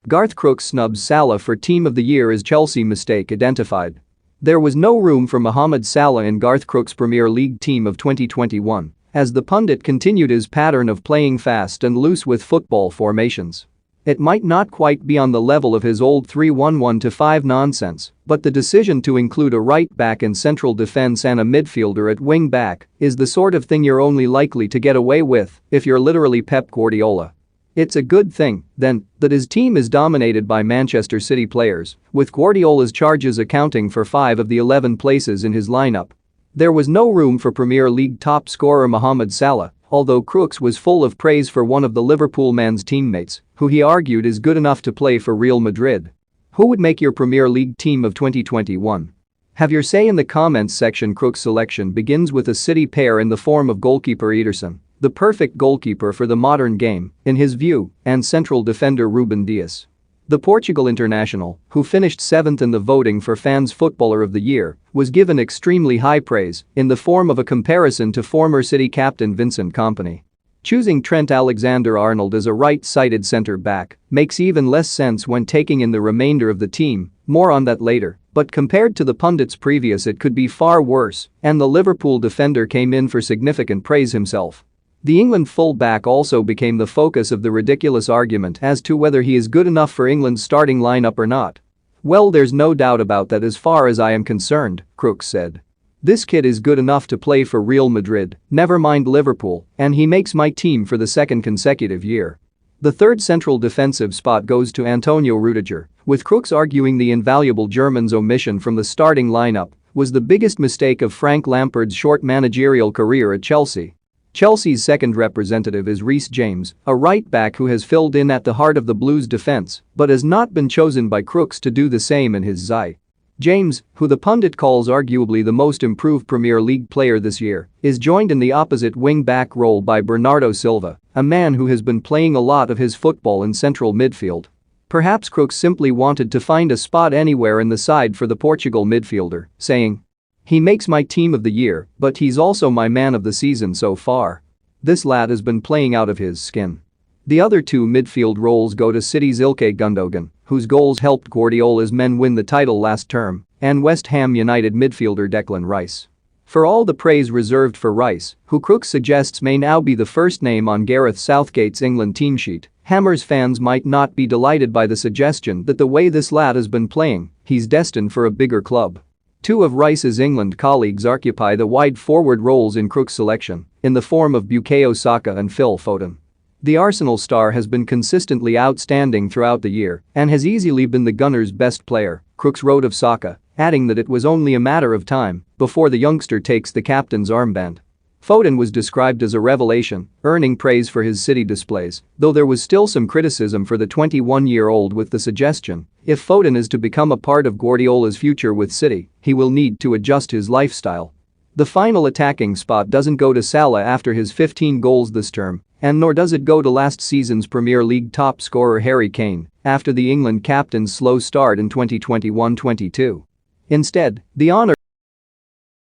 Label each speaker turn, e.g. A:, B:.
A: Garth Crooks snubs Salah for Team of the Year as Chelsea mistake identified. There was no room for Mohamed Salah in Garth Crooks' Premier League team of 2021, as the pundit continued his pattern of playing fast and loose with football formations. It might not quite be on the level of his old 3-1-1-5 nonsense, but the decision to include a right back in central defense and a midfielder at wing back is the sort of thing you're only likely to get away with if you're literally Pep Guardiola. It's a good thing, then, that his team is dominated by Manchester City players, with Guardiola's charges accounting for 5 of the 11 places in his lineup. There was no room for Premier League top scorer Mohamed Salah, although Crooks was full of praise for one of the Liverpool man's teammates, who he argued is good enough to play for Real Madrid. Who would make your Premier League team of 2021? Have your say in the comments section. Crooks' selection begins with a City pair in the form of goalkeeper Ederson, the perfect goalkeeper for the modern game, in his view, and central defender Ruben Dias. The Portugal international, who finished 7th in the voting for Fans Footballer of the Year, was given extremely high praise in the form of a comparison to former City captain Vincent Kompany. Choosing Trent Alexander-Arnold as a right-sided centre-back makes even less sense when taking in the remainder of the team, more on that later, but compared to the pundits previous it could be far worse, and the Liverpool defender came in for significant praise himself. The England full-back also became the focus of the ridiculous argument as to whether he is good enough for England's starting lineup or not. Well, there's no doubt about that as far as I am concerned, Crooks said. This kid is good enough to play for Real Madrid, never mind Liverpool, and he makes my team for the second consecutive year. The third central defensive spot goes to Antonio Rudiger, with Crooks arguing the invaluable German's omission from the starting lineup was the biggest mistake of Frank Lampard's short managerial career at Chelsea. Chelsea's second representative is Reece James, a right-back who has filled in at the heart of the Blues' defense but has not been chosen by Crooks to do the same in his side. James, who the pundit calls arguably the most improved Premier League player this year, is joined in the opposite wing-back role by Bernardo Silva, a man who has been playing a lot of his football in central midfield. Perhaps Crooks simply wanted to find a spot anywhere in the side for the Portugal midfielder, saying, "He makes my team of the year, but he's also my man of the season so far." This lad has been playing out of his skin. The other two midfield roles go to City's Ilkay Gundogan, whose goals helped Guardiola's men win the title last term, and West Ham United midfielder Declan Rice. For all the praise reserved for Rice, who Crooks suggests may now be the first name on Gareth Southgate's England team sheet, Hammers fans might not be delighted by the suggestion that the way this lad has been playing, he's destined for a bigger club. Two of Rice's England colleagues occupy the wide forward roles in Crooks' selection, in the form of Bukayo Saka and Phil Foden. The Arsenal star has been consistently outstanding throughout the year and has easily been the Gunners' best player, Crooks wrote of Saka, adding that it was only a matter of time before the youngster takes the captain's armband. Foden was described as a revelation, earning praise for his City displays, though there was still some criticism for the 21-year-old with the suggestion, if Foden is to become a part of Guardiola's future with City, he will need to adjust his lifestyle. The final attacking spot doesn't go to Salah after his 15 goals this term, and nor does it go to last season's Premier League top scorer Harry Kane after the England captain's slow start in 2021-22. Instead, the honor